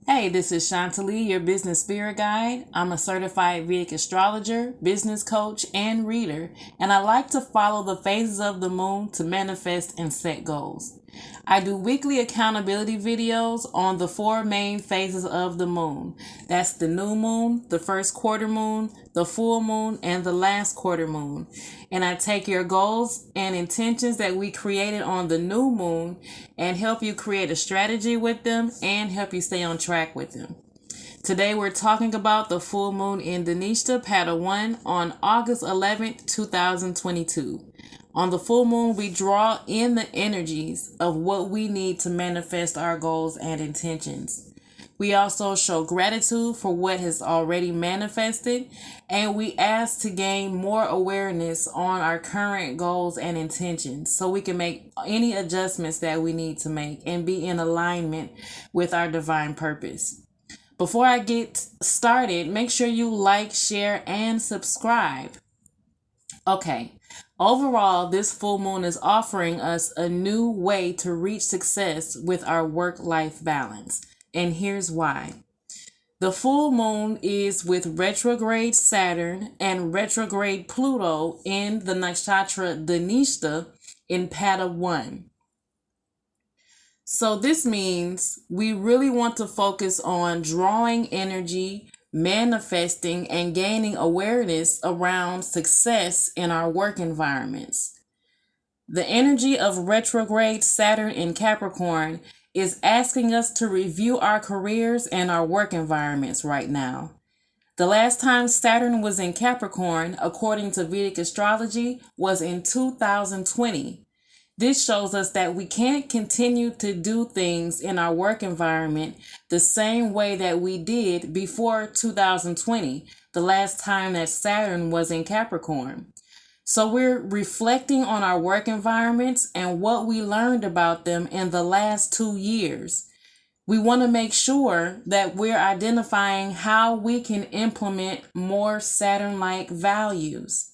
Hey, this is Chantilly, your business spirit guide. I'm a certified Vedic astrologer, business coach, and reader, and I like to follow the phases of the moon to manifest and set goals. I do weekly accountability videos on the four main phases of the moon. That's the new moon, the first quarter moon, the full moon, and the last quarter moon. And I take your goals and intentions that we created on the new moon and help you create a strategy with them and help you stay on track with them. Today we're talking about the full moon in Dhanista, Pada 1 on August 11th, 2022. On the full moon, we draw in the energies of what we need to manifest our goals and intentions. We also show gratitude for what has already manifested, and we ask to gain more awareness on our current goals and intentions so we can make any adjustments that we need to make and be in alignment with our divine purpose. Before I get started, make sure you like, share, and subscribe. Okay, overall, this full moon is offering us a new way to reach success with our work-life balance. And here's why. The full moon is with retrograde Saturn and retrograde Pluto in the nakshatra Dhanista in Pada 1. So this means we really want to focus on drawing energy, manifesting, and gaining awareness around success in our work environments. The energy of retrograde Saturn in Capricorn is asking us to review our careers and our work environments right now. The last time Saturn was in Capricorn, according to Vedic astrology, was in 2020. This shows us that we can't continue to do things in our work environment the same way that we did before 2020, the last time that Saturn was in Capricorn. So we're reflecting on our work environments and what we learned about them in the last 2 years. We want to make sure that we're identifying how we can implement more Saturn-like values.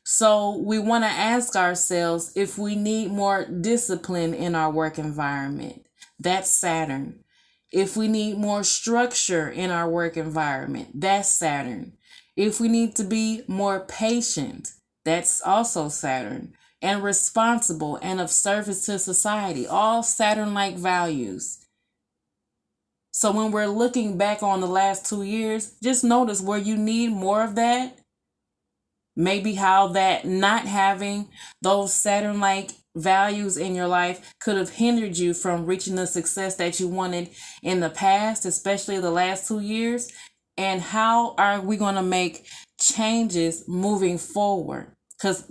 So we want to ask ourselves if we need more discipline in our work environment. That's Saturn. If we need more structure in our work environment, that's Saturn. If we need to be more patient, that's also Saturn. And responsible and of service to society, all Saturn-like values. So when we're looking back on the last 2 years, just notice where you need more of that. Maybe how that not having those Saturn-like values in your life could have hindered you from reaching the success that you wanted in the past, especially the last 2 years. And how are we going to make changes moving forward? Because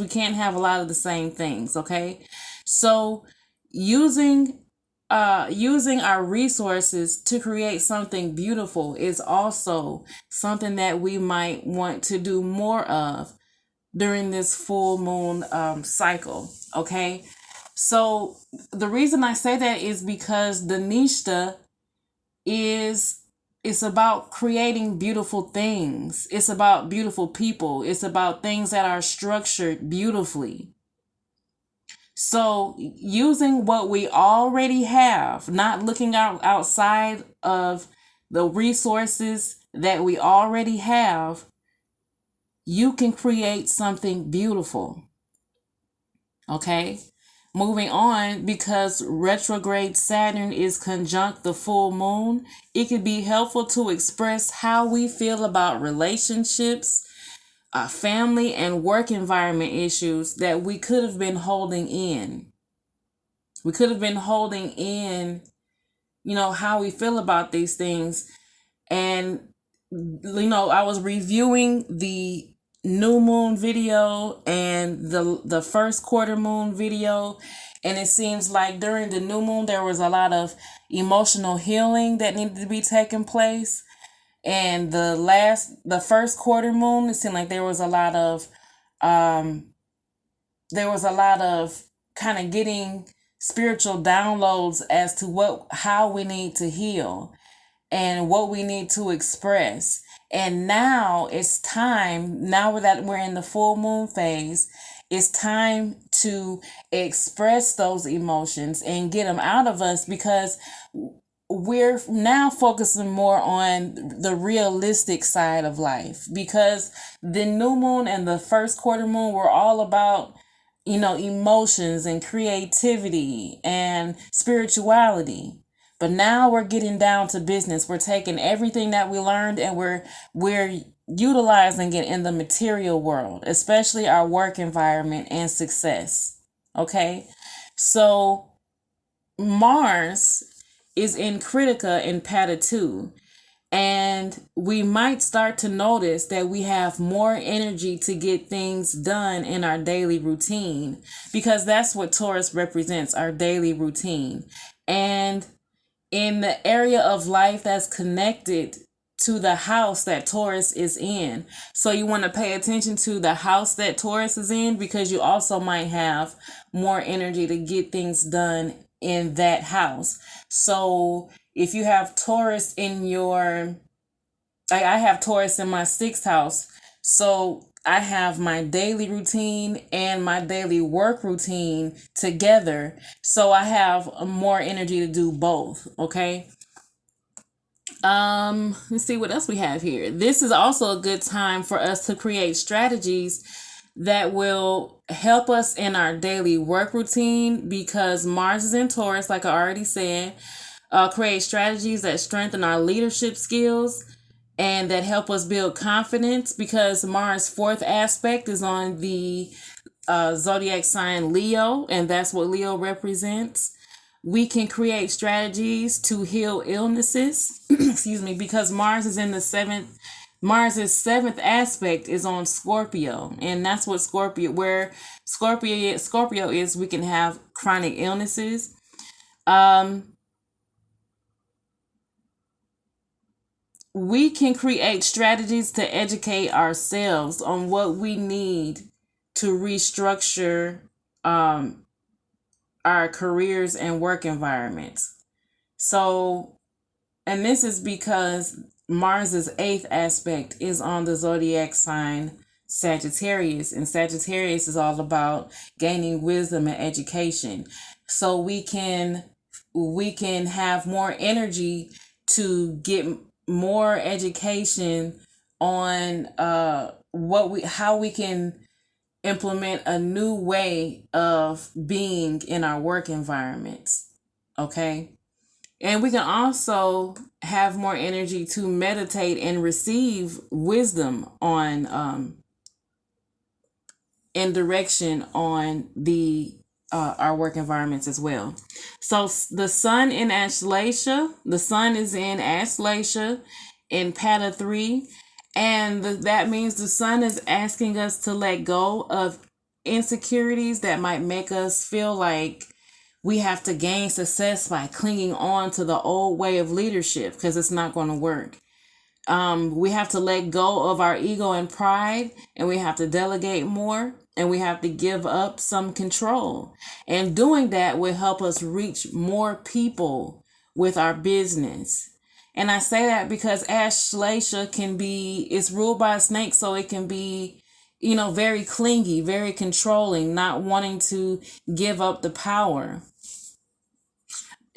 we can't have a lot of the same things, okay? So using our resources to create something beautiful is also something that we might want to do more of during this full moon cycle. Okay, so the reason I say that is because Dhanista it's about creating beautiful things. It's about beautiful people. It's about things that are structured beautifully. So using what we already have, not looking outside of the resources that we already have, you can create something beautiful. Okay? Moving on, because retrograde Saturn is conjunct the full moon, it can be helpful to express how we feel about relationships, family and work environment issues that we could have been holding in. We could have been holding in, how we feel about these things. And, I was reviewing the new moon video and the first quarter moon video. And it seems like during the new moon, there was a lot of emotional healing that needed to be taking place. And the first quarter moon, it seemed like there was a lot of kind of getting spiritual downloads as to how we need to heal and what we need to express. And now it's time, now that we're in the full moon phase, it's time to express those emotions and get them out of us, because we're now focusing more on the realistic side of life, because the new moon and the first quarter moon were all about, emotions and creativity and spirituality. But now we're getting down to business. We're taking everything that we learned and we're utilizing it in the material world, especially our work environment and success. Okay? So Mars is in Critica in Pada 2. And we might start to notice that we have more energy to get things done in our daily routine, because that's what Taurus represents, our daily routine. And in the area of life that's connected to the house that Taurus is in. So you want to pay attention to the house that Taurus is in, because you also might have more energy to get things done in that house. So if you have Taurus in your, like I have Taurus in my sixth house, so I have my daily routine and my daily work routine together. So I have more energy to do both. Okay. Let's see what else we have here. This is also a good time for us to create strategies that will help us in our daily work routine, because Mars is in Taurus, like I already said. Create strategies that strengthen our leadership skills and that help us build confidence, because Mars' fourth aspect is on the zodiac sign Leo, and that's what Leo represents. We can create strategies to heal illnesses, excuse me, because Mars is in the seventh. Mars's seventh aspect is on Scorpio, and that's what where Scorpio is. We can have chronic illnesses. We can create strategies to educate ourselves on what we need to restructure our careers and work environments. So, and this is because Mars's eighth aspect is on the zodiac sign Sagittarius, and Sagittarius is all about gaining wisdom and education. So we can have more energy to get more education on how we can implement a new way of being in our work environments. Okay. And we can also have more energy to meditate and receive wisdom on in direction on the our work environments as well. So the sun in Ashleisha, the sun is in Ashleisha in Pada 3, and that means the sun is asking us to let go of insecurities that might make us feel like we have to gain success by clinging on to the old way of leadership, because it's not going to work. We have to let go of our ego and pride, and we have to delegate more, and we have to give up some control. And doing that will help us reach more people with our business. And I say that because Ashleisha it's ruled by a snake, so it can be, very clingy, very controlling, not wanting to give up the power.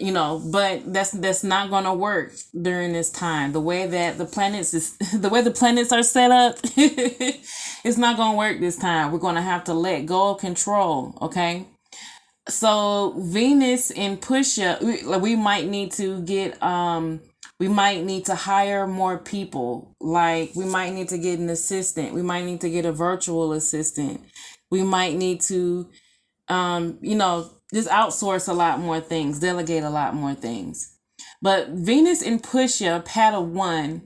But that's not going to work during this time. The way that the way the planets are set up, it's not going to work this time. We're going to have to let go of control. Okay. So Venus in Pusha, we might need to we might need to hire more people. Like we might need to get an assistant. We might need to get a virtual assistant. We might need to, just outsource a lot more things, delegate a lot more things. But Venus in Pusha, Pada 1,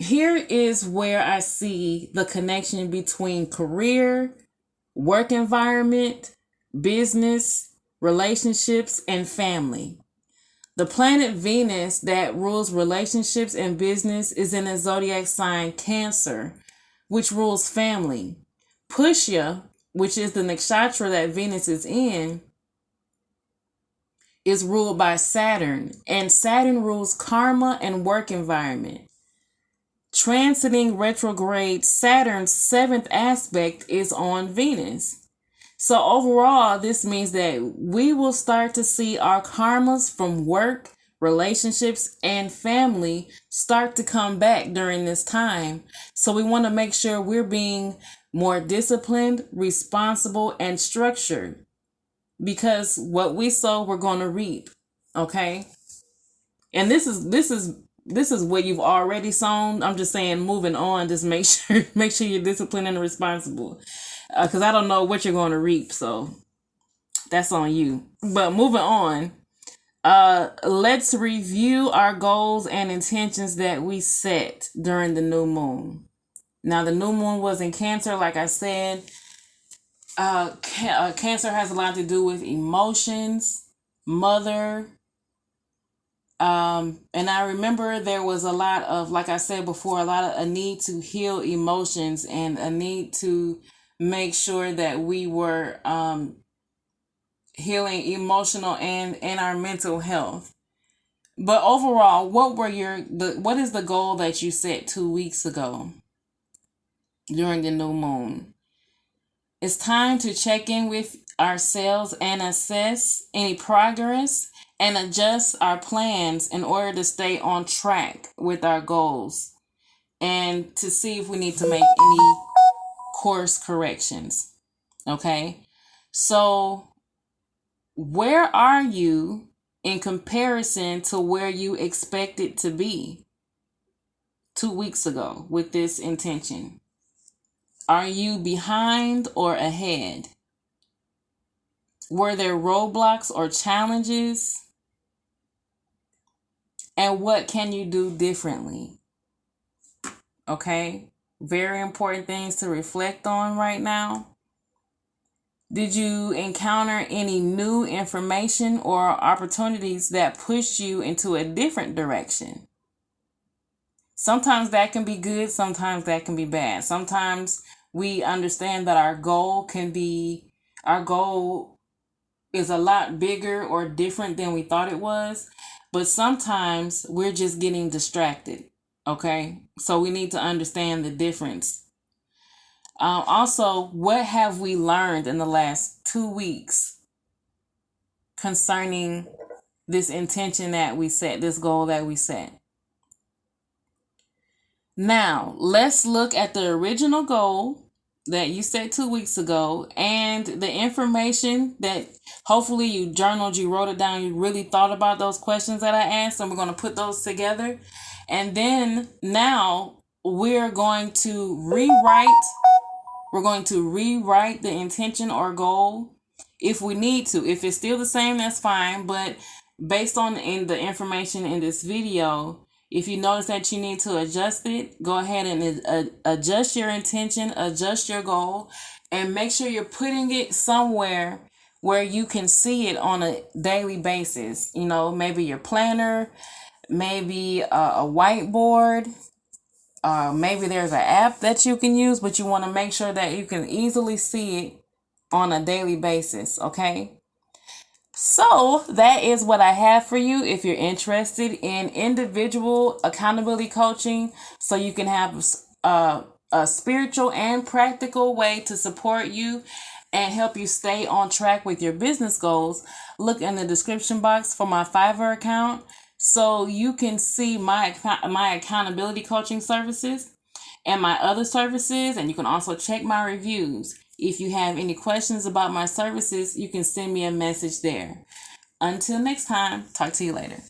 here is where I see the connection between career, work environment, business, relationships, and family. The planet Venus that rules relationships and business is in a zodiac sign Cancer, which rules family. Pusha, which is the nakshatra that Venus is in, is ruled by Saturn, and Saturn rules karma and work environment. Transiting retrograde, Saturn's seventh aspect is on Venus. So overall, this means that we will start to see our karmas from work, relationships, and family start to come back during this time. So we want to make sure we're being more disciplined, responsible, and structured, because what we sow, we're going to reap. Okay? And this is what you've already sown. I'm just saying, moving on, just make sure you're disciplined and responsible, because I don't know what you're going to reap, so that's on you. But moving on, let's review our goals and intentions that we set during the new moon. Now, the new moon was in Cancer, like I said. Cancer has a lot to do with emotions, mother. And I remember there was a lot of, like I said before, a need to heal emotions and a need to make sure that we were healing emotional and our mental health. But overall, what is the goal that you set 2 weeks ago during the new moon? It's time to check in with ourselves and assess any progress and adjust our plans in order to stay on track with our goals and to see if we need to make any course corrections. Okay? So, where are you in comparison to where you expected to be 2 weeks ago with this intention? Are you behind or ahead? Were there roadblocks or challenges? And what can you do differently? Okay? Very important things to reflect on right now. Did you encounter any new information or opportunities that pushed you into a different direction? Sometimes that can be good, sometimes that can be bad. Sometimes we understand that our goal is a lot bigger or different than we thought it was, but sometimes we're just getting distracted. Okay, so we need to understand the difference. Also, what have we learned in the last 2 weeks concerning this intention that we set, this goal that we set? Now, let's look at the original goal that you set 2 weeks ago and the information that hopefully you journaled, you wrote it down, you really thought about those questions that I asked, and we're going to put those together. And then now we're going to rewrite the intention or goal if we need to. If it's still the same, that's fine. But based on the information in this video, if you notice that you need to adjust it, go ahead and adjust your intention, adjust your goal, and make sure you're putting it somewhere where you can see it on a daily basis. You know, maybe your planner, maybe a whiteboard. Maybe there's an app that you can use, but you want to make sure that you can easily see it on a daily basis, okay? So that is what I have for you if you're interested in individual accountability coaching, so you can have a spiritual and practical way to support you and help you stay on track with your business goals. Look in the description box for my Fivver account so you can see my accountability coaching services and my other services, and you can also check my reviews. If you have any questions about my services, you can send me a message there. Until next time, talk to you later.